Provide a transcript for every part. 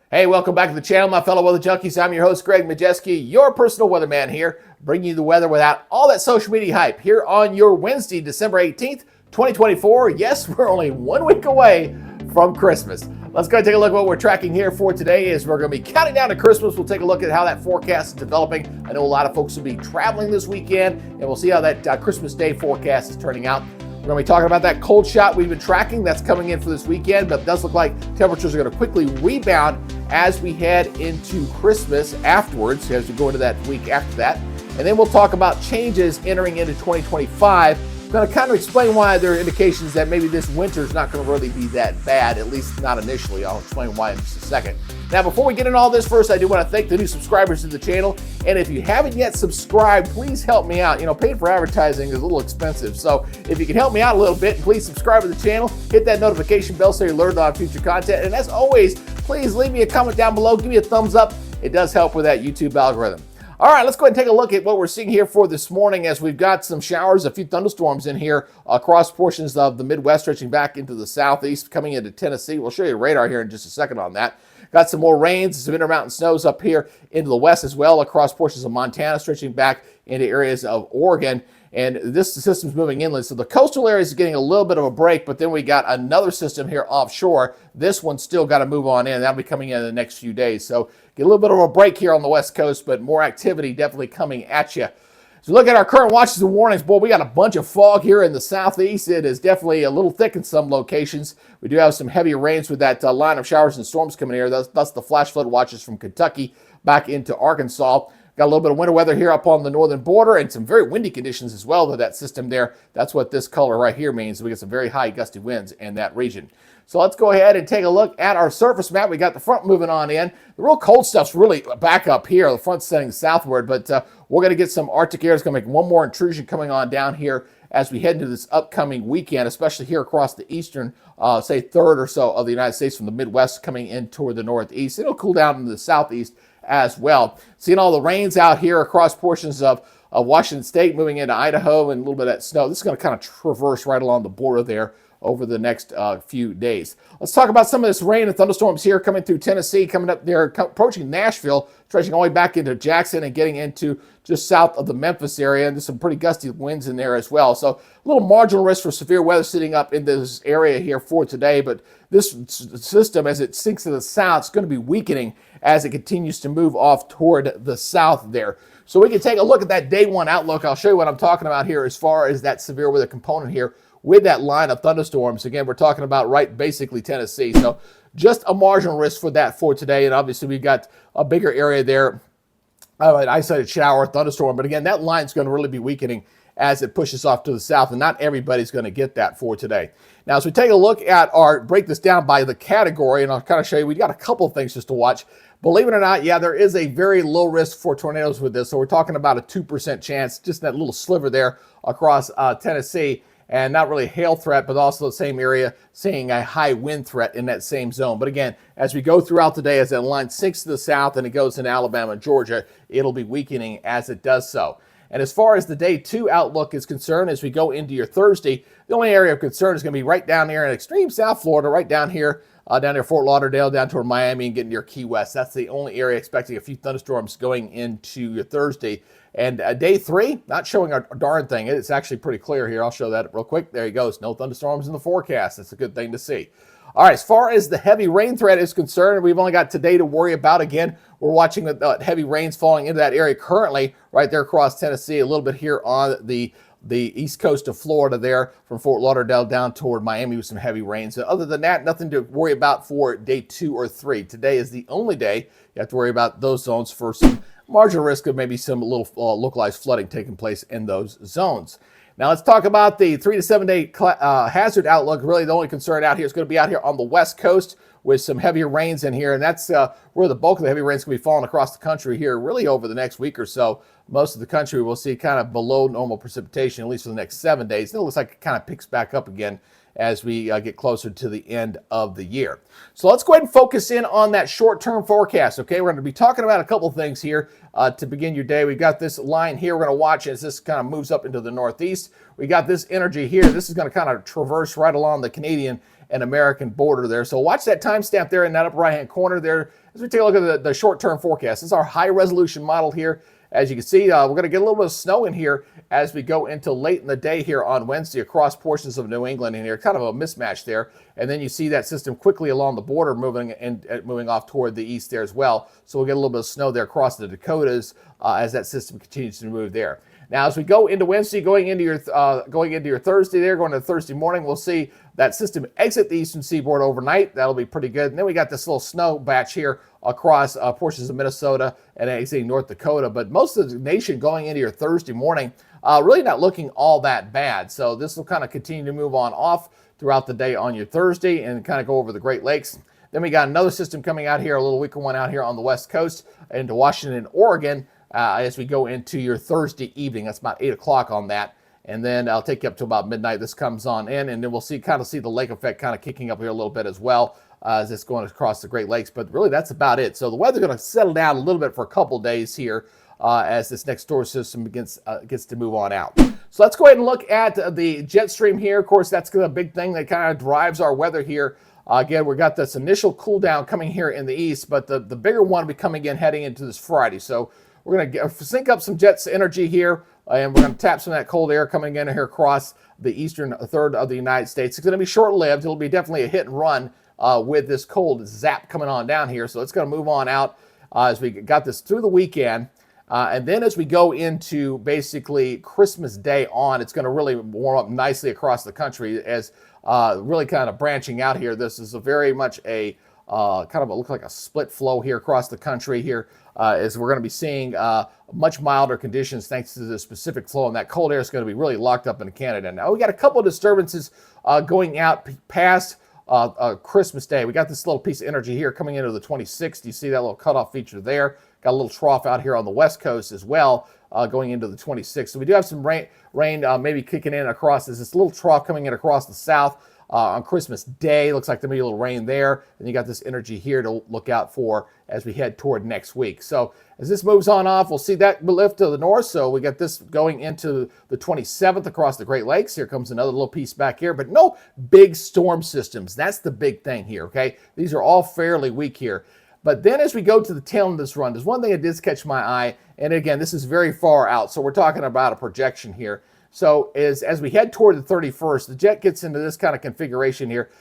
Hey, welcome back to the channel, my fellow weather junkies. I'm your host, Greg Majeski, your personal weatherman here, bringing you the weather without all that social media hype here on your Wednesday, December 18th, 2024. Yes, we're only 1 week away from Christmas. Let's go and take a look at what we're tracking here for today as we're going to be counting down to Christmas. We'll take a look at how that forecast is developing. I know a lot of folks will be traveling this weekend, and we'll see how that Christmas Day forecast is turning out. We're going to be talking about that cold shot we've been tracking that's coming in for this weekend, but it does look like temperatures are going to quickly rebound as we head into Christmas afterwards, as we go into that week after that. And then we'll talk about changes entering into 2025. I'm going to kind of explain why there are indications that maybe this winter is not going to really be that bad, at least not initially. I'll explain why in just a second. Now, before we get into all this, first, I do want to thank the new subscribers to the channel. And if you haven't yet subscribed, please help me out. You know, paid for advertising is a little expensive. So if you can help me out a little bit, please subscribe to the channel, hit that notification bell so you're alerted on future content. And as always, please leave me a comment down below. Give me a thumbs up. It does help with that YouTube algorithm. All right, let's go ahead and take a look at what we're seeing here for this morning as we've got some showers, a few thunderstorms in here across portions of the Midwest, stretching back into the southeast, coming into Tennessee. We'll show you the radar here in just a second on that. Got some more rains, some intermountain snows up here into the west as well, across portions of Montana, stretching back into areas of Oregon. And this system's moving inland, so the coastal areas is getting a little bit of a break, but then we got another system here offshore. This one's still got to move on in. That'll be coming in the next few days. So get a little bit of a break here on the west coast, but more activity definitely coming at you. So look at our current watches and warnings. Boy, we got a bunch of fog here in the southeast. It is definitely a little thick in some locations. We do have some heavy rains with that line of showers and storms coming here. That's the flash flood watches from Kentucky back into Arkansas. Got a little bit of winter weather here up on the northern border and some very windy conditions as well with that system there. That's what this color right here means. We get some very high gusty winds in that region. So let's go ahead and take a look at our surface map. We got the front moving on in. The real cold stuff's really back up here. The front's setting southward, but we're going to get some Arctic air. It's going to make one more intrusion coming on down here as we head into this upcoming weekend, especially here across the eastern, say, third or so of the United States from the Midwest coming in toward the northeast. It'll cool down into the southeast as well. Seeing all the rains out here across portions of Washington State, moving into Idaho, and a little bit of that snow. This is going to kind of traverse right along the border there over the next few days. Let's talk about some of this rain and thunderstorms here coming through Tennessee, coming up there, approaching Nashville, stretching all the way back into Jackson and getting into just south of the Memphis area. And there's some pretty gusty winds in there as well. So a little marginal risk for severe weather sitting up in this area here for today. But this system, as it sinks to the south, is going to be weakening as it continues to move off toward the south there. So we can take a look at that day one outlook. I'll show you what I'm talking about here as far as that severe weather component here with that line of thunderstorms. Again, we're talking about right basically Tennessee. So just a marginal risk for that for today. And obviously we've got a bigger area there, an isolated shower, thunderstorm. But again, that line's going to really be weakening as it pushes off to the south, and not everybody's going to get that for today. Now, as we take a look at break this down by the category, and I'll kind of show you, we've got a couple of things just to watch. Believe it or not, yeah, there is a very low risk for tornadoes with this. So we're talking about a 2% chance, just that little sliver there across Tennessee, and not really a hail threat, but also the same area seeing a high wind threat in that same zone. But again, as we go throughout the day, as that line sinks to the south and it goes into Alabama and Georgia, it'll be weakening as it does so. And as far as the day two outlook is concerned, as we go into your Thursday, the only area of concern is going to be right down here in extreme South Florida, right down here, down near Fort Lauderdale, down toward Miami and getting near Key West. That's the only area expecting a few thunderstorms going into your Thursday. And day three, not showing a darn thing. It's actually pretty clear here. I'll show that real quick. There he goes. No thunderstorms in the forecast. That's a good thing to see. All right, as far as the heavy rain threat is concerned, we've only got today to worry about. Again, we're watching the heavy rains falling into that area currently, right there across Tennessee, a little bit here on the east coast of Florida there from Fort Lauderdale down toward Miami with some heavy rains. Other than that, nothing to worry about for day 2 or 3. Today is the only day you have to worry about those zones for some marginal risk of maybe some little localized flooding taking place in those zones. Now let's talk about the 3 to 7 day hazard outlook. Really the only concern out here is going to be out here on the west coast with some heavier rains in here. And that's where the bulk of the heavy rains going to be falling across the country here really over the next week or so. Most of the country will see kind of below normal precipitation, at least for the next 7 days. And it looks like it kind of picks back up again as we get closer to the end of the year. So let's go ahead and focus in on that short-term forecast, okay? We're going to be talking about a couple things here to begin your day. We've got this line here we're going to watch as this kind of moves up into the northeast. We got this energy here. This is going to kind of traverse right along the Canadian and American border there. So watch that timestamp there in that upper right-hand corner there. as we take a look at the short-term forecast, this is our high-resolution model here. As you can see, we're going to get a little bit of snow in here as we go into late in the day here on Wednesday across portions of New England in here. Kind of a mismatch there. And then you see that system quickly along the border moving off toward the east there as well. So we'll get a little bit of snow there across the Dakotas as that system continues to move there. Now, as we go into Wednesday, going into your Thursday there, going to Thursday morning, we'll see that system exit the eastern seaboard overnight. That'll be pretty good. And then we got this little snow batch here across portions of Minnesota and exiting North Dakota. But most of the nation going into your Thursday morning, really not looking all that bad. So this will kind of continue to move on off throughout the day on your Thursday and kind of go over the Great Lakes. Then we got another system coming out here, a little weaker one out here on the West Coast into Washington and Oregon. As we go into your Thursday evening. That's about 8 o'clock on that. And then I'll take you up to about midnight. This comes on in, and then we'll kind of see the lake effect kind of kicking up here a little bit as well as it's going across the Great Lakes. But really, that's about it. So the weather's going to settle down a little bit for a couple days here as this next storm system gets to move on out. So let's go ahead and look at the jet stream here. Of course, that's a big thing that kind of drives our weather here. Again, we got this initial cool down coming here in the east, but the bigger one will be coming in heading into this Friday. So we're going to sync up some jets energy here, and we're going to tap some of that cold air coming in here across the eastern third of the United States. It's going to be short-lived. It'll be definitely a hit and run with this cold zap coming on down here. So it's going to move on out as we got this through the weekend. And then as we go into basically Christmas Day on, it's going to really warm up nicely across the country as really kind of branching out here. This is very much a kind of look like a split flow here across the country here as we're going to be seeing much milder conditions thanks to the specific flow, and that cold air is going to be really locked up in Canada. Now we got a couple of disturbances going out past Christmas Day. We got this little piece of energy here coming into the 26th. You see that little cutoff feature there. Got a little trough out here on the west coast as well going into the 26th. So we do have some rain maybe kicking in across. There's this little trough coming in across the south. On Christmas Day, looks like there may be a little rain there. And you got this energy here to look out for as we head toward next week. So as this moves on off, we'll see that lift to the north. So we got this going into the 27th across the Great Lakes. Here comes another little piece back here, but no big storm systems. That's the big thing here, okay? These are all fairly weak here. But then as we go to the tail end of this run, there's one thing that did catch my eye. And again, this is very far out. So we're talking about a projection here. So as we head toward the 31st, the jet gets into this kind of configuration here.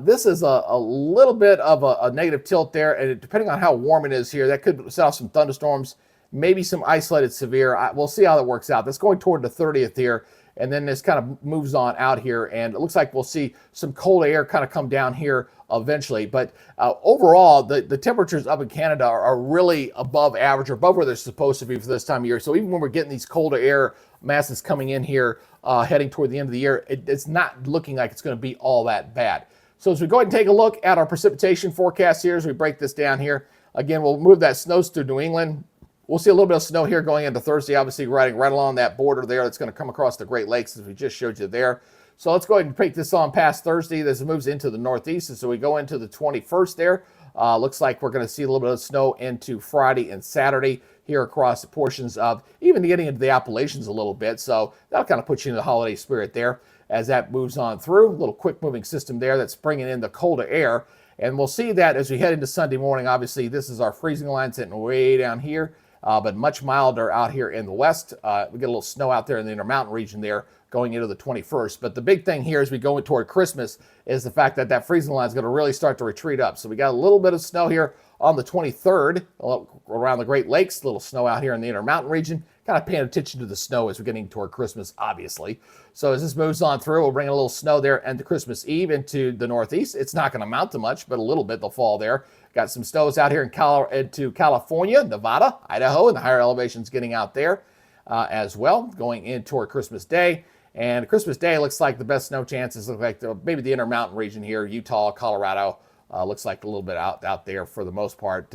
This is a little bit of a negative tilt there, and depending on how warm it is here, that could set off some thunderstorms, maybe some isolated severe. We'll see how that works out. That's going toward the 30th here, and then this kind of moves on out here, and it looks like we'll see some cold air kind of come down here eventually. But overall, the temperatures up in Canada are really above average, or above where they're supposed to be for this time of year. So even when we're getting these colder air masses coming in here heading toward the end of the year, it's not looking like it's going to be all that bad. So as we go ahead and take a look at our precipitation forecast here, as we break this down here, again, we'll move that snow through New England. We'll see a little bit of snow here going into Thursday, obviously riding right along that border there that's going to come across the Great Lakes, as we just showed you there. So let's go ahead and break this on past Thursday as it moves into the northeast. And so we go into the 21st there. Looks like we're going to see a little bit of snow into Friday and Saturday here across the portions of even getting into the Appalachians a little bit. So that'll kind of put you in the holiday spirit there as that moves on through. A little quick moving system there that's bringing in the colder air. And we'll see that as we head into Sunday morning. Obviously, this is our freezing line sitting way down here, but much milder out here in the west. We get a little snow out there in the Intermountain region there going into the 21st. But the big thing here as we go toward Christmas is the fact that that freezing line is going to really start to retreat up. So we got a little bit of snow here on the 23rd around the Great Lakes, a little snow out here in the Intermountain region. Kind of paying attention to the snow as we're getting toward Christmas, obviously. So as this moves on through, we'll bring a little snow there into Christmas Eve into the northeast. It's not going to amount to much, but a little bit will fall there. Got some snows out here into California, Nevada, Idaho, and the higher elevations getting out there as well, going in toward Christmas Day. And Christmas Day looks like the best snow chances look like maybe the Intermountain region here, Utah, Colorado, looks like a little bit out there for the most part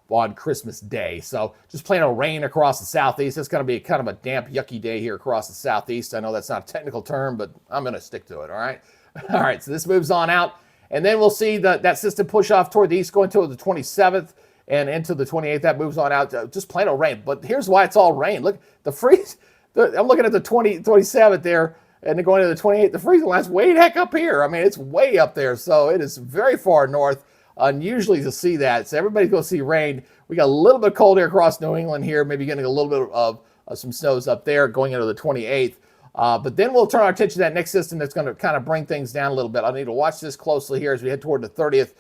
on Christmas Day. So just plain old rain across the southeast. It's going to be kind of a damp, yucky day here across the southeast. I know that's not a technical term, but I'm going to stick to it, all right? All right, so this moves on out. And then we'll see that system push off toward the east going toward the 27th and into the 28th. That moves on out. Just plain old rain. But here's why it's all rain. Look, the freeze. I'm looking at the 27th there, and then going to the 28th. The freezing line's way the heck up here. I mean, it's way up there. So it is very far north. unusually to see that. So everybody's going to see rain. We got a little bit cold air across New England here, maybe getting a little bit of some snows up there going into the 28th. But then we'll turn our attention to that next system that's going to kind of bring things down a little bit. I need to watch this closely here as we head toward the 30th.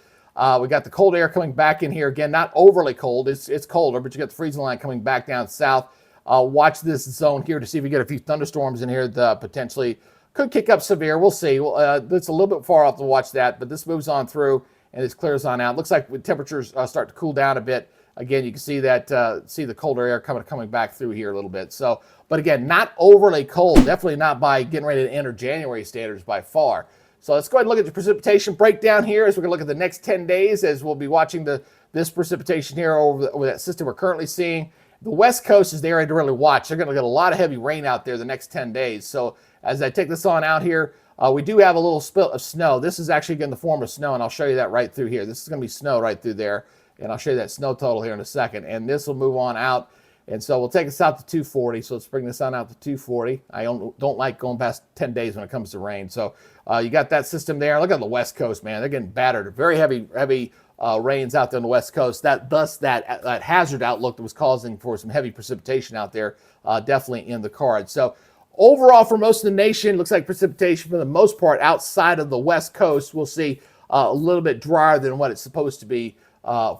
We got the cold air coming back in here. Again, not overly cold. It's colder, but you got the freezing line coming back down south. Watch this zone here to see if we get a few thunderstorms in here that potentially could kick up severe. We'll see. It's a little bit far off to watch that, but this moves on through and this clears on out. Looks like temperatures start to cool down a bit. Again, you can see that see the colder air coming back through here a little bit. So, but again, not overly cold. Definitely not by getting ready to enter January standards by far. So let's go ahead and look at the precipitation breakdown here as we're going to look at the next 10 days as we'll be watching this precipitation here over that system we're currently seeing. The West Coast is the area to really watch. They're going to get a lot of heavy rain out there the next 10 days. So as I take this on out here, we do have a little spill of snow. This is actually in the form of snow, and I'll show you that right through here. This is going to be snow right through there. And I'll show you that snow total here in a second. And this will move on out. And so we'll take us out to 240. So let's bring this on out to 240. I don't like going past 10 days when it comes to rain. So you got that system there. Look at the West Coast, man. They're getting battered. Very heavy rains out there on the West Coast. That hazard outlook that was causing for some heavy precipitation out there, definitely in the cards. So overall, for most of the nation, looks like precipitation for the most part outside of the West Coast, we'll see a little bit drier than what it's supposed to be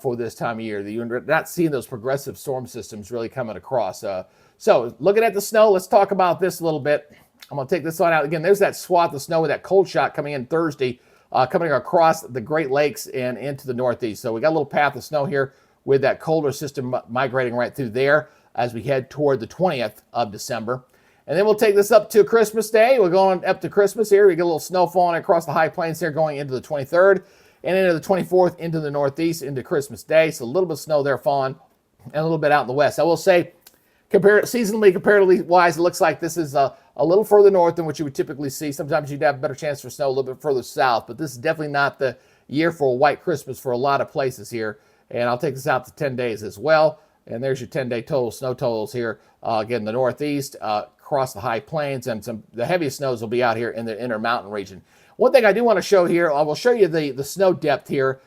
for this time of year. You're not seeing those progressive storm systems really coming across. So looking at the snow, let's talk about this a little bit. I'm going to take this on out. Again, there's that swath of snow with that cold shot coming in Thursday, coming across the Great Lakes and into the Northeast. So we got a little path of snow here with that colder system migrating right through there as we head toward the 20th of December. And then we'll take this up to Christmas Day. We're going up to Christmas here. We get a little snow falling across the high plains here going into the 23rd. And into the 24th, into the Northeast, into Christmas Day. So a little bit of snow there falling, and a little bit out in the West. I will say, comparatively wise, it looks like this is a little further north than what you would typically see. Sometimes you'd have a better chance for snow a little bit further south, but this is definitely not the year for a white Christmas for a lot of places here. And I'll take this out to 10 days as well. And there's your 10-day total snow totals here. Again, the Northeast, across the high plains, and the heaviest snows will be out here in the Intermountain region. One thing I do want to show here, I will show you the snow depth here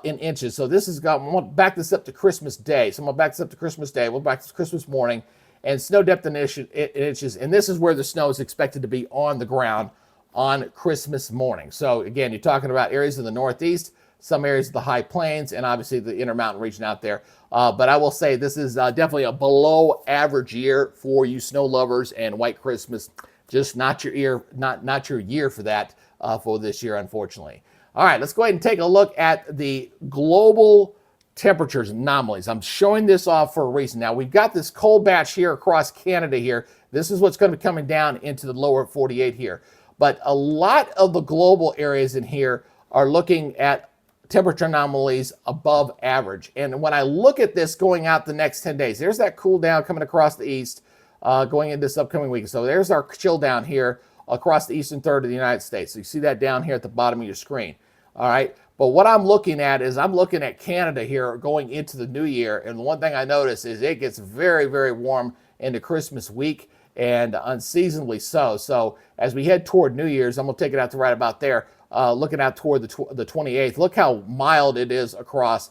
in inches. So this is I'm going to back this up to Christmas Day. So I'm going to back this up to Christmas Day. We'll back to Christmas morning, and snow depth in inches. And this is where the snow is expected to be on the ground on Christmas morning. So again, you're talking about areas in the Northeast, some areas of the high plains, and obviously the Intermountain region out there. But I will say this is definitely a below average year for you snow lovers and white Christmas. Just not your year for that. For this year, unfortunately. All right, let's go ahead and take a look at the global temperatures anomalies. I'm showing this off for a reason. Now, we've got this cold batch here across Canada here. This is what's going to be coming down into the lower 48 here. But a lot of the global areas in here are looking at temperature anomalies above average. And when I look at this going out the next 10 days, there's that cool down coming across the east going into this upcoming week. So there's our chill down here across the eastern third of the United States. So you see that down here at the bottom of your screen. All right. But what I'm looking at is I'm looking at Canada here going into the new year. And one thing I notice is it gets very, very warm into Christmas week, and unseasonably so. So as we head toward New Year's, I'm going to take it out to right about there, looking out toward the 28th. Look how mild it is across,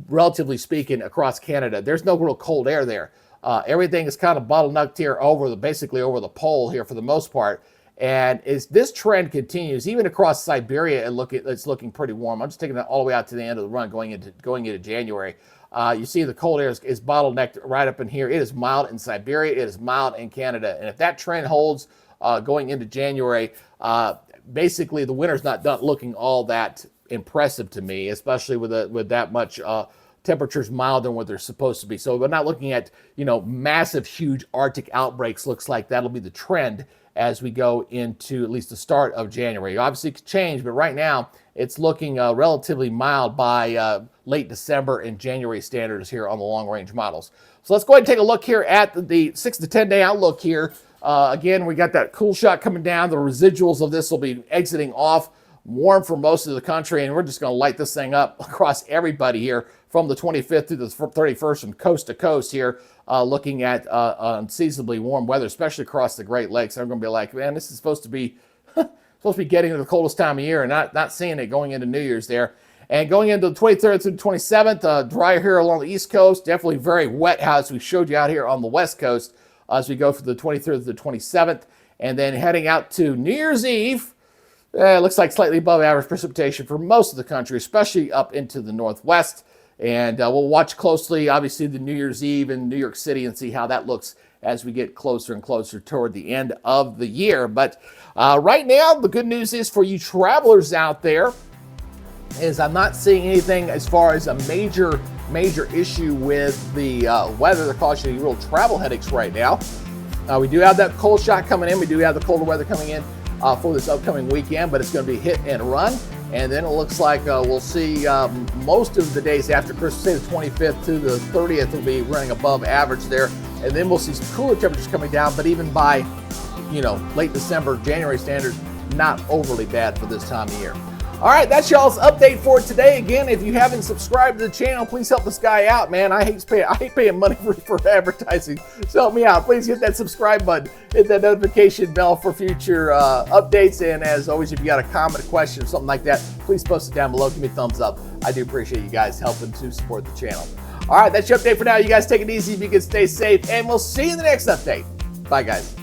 relatively speaking, across Canada. There's no real cold air there. Everything is kind of bottlenecked here basically over the pole here for the most part. And as this trend continues, even across Siberia, it's looking pretty warm. I'm just taking that all the way out to the end of the run going into January. You see the cold air is bottlenecked right up in here. It is mild in Siberia. It is mild in Canada. And if that trend holds going into January, basically the winter's not looking all that impressive to me, especially with that much temperatures milder than what they're supposed to be. So we're not looking at, massive, huge Arctic outbreaks. Looks like that'll be the trend as we go into at least the start of January. Obviously it could change, but right now it's looking relatively mild by late December and January standards here on the long-range models. So let's go ahead and take a look here at the 6 to 10 day outlook here. Again, we got that cool shot coming down. The residuals of this will be exiting off. Warm for most of the country, and we're just going to light this thing up across everybody here from the 25th to the 31st from coast to coast here, looking at unseasonably warm weather, especially across the Great Lakes. I'm going to be like, man, this is supposed to be getting to the coldest time of year, and not seeing it going into New Year's there. And going into the 23rd through the 27th, drier here along the East Coast, definitely very wet as we showed you out here on the West Coast as we go from the 23rd to the 27th. And then heading out to New Year's Eve, it looks like slightly above average precipitation for most of the country, especially up into the Northwest. And we'll watch closely, obviously, the New Year's Eve in New York City and see how that looks as we get closer and closer toward the end of the year. But right now, the good news is for you travelers out there, is I'm not seeing anything as far as a major issue with the weather that causes you real travel headaches right now. We do have that cold shot coming in. We do have the colder weather coming in for this upcoming weekend, but it's going to be hit and run. And then it looks like we'll see most of the days after Christmas, say the 25th to the 30th, will be running above average there. And then we'll see some cooler temperatures coming down, but even by, late December, January standards, not overly bad for this time of year. All right, that's y'all's update for today. Again, if you haven't subscribed to the channel, please help this guy out, man. I hate paying money for advertising. So help me out. Please hit that subscribe button, hit that notification bell for future updates. And as always, if you got a comment, a question, or something like that, please post it down below. Give me a thumbs up. I do appreciate you guys helping to support the channel. All right, that's your update for now. You guys take it easy. If you can stay safe, and we'll see you in the next update. Bye, guys.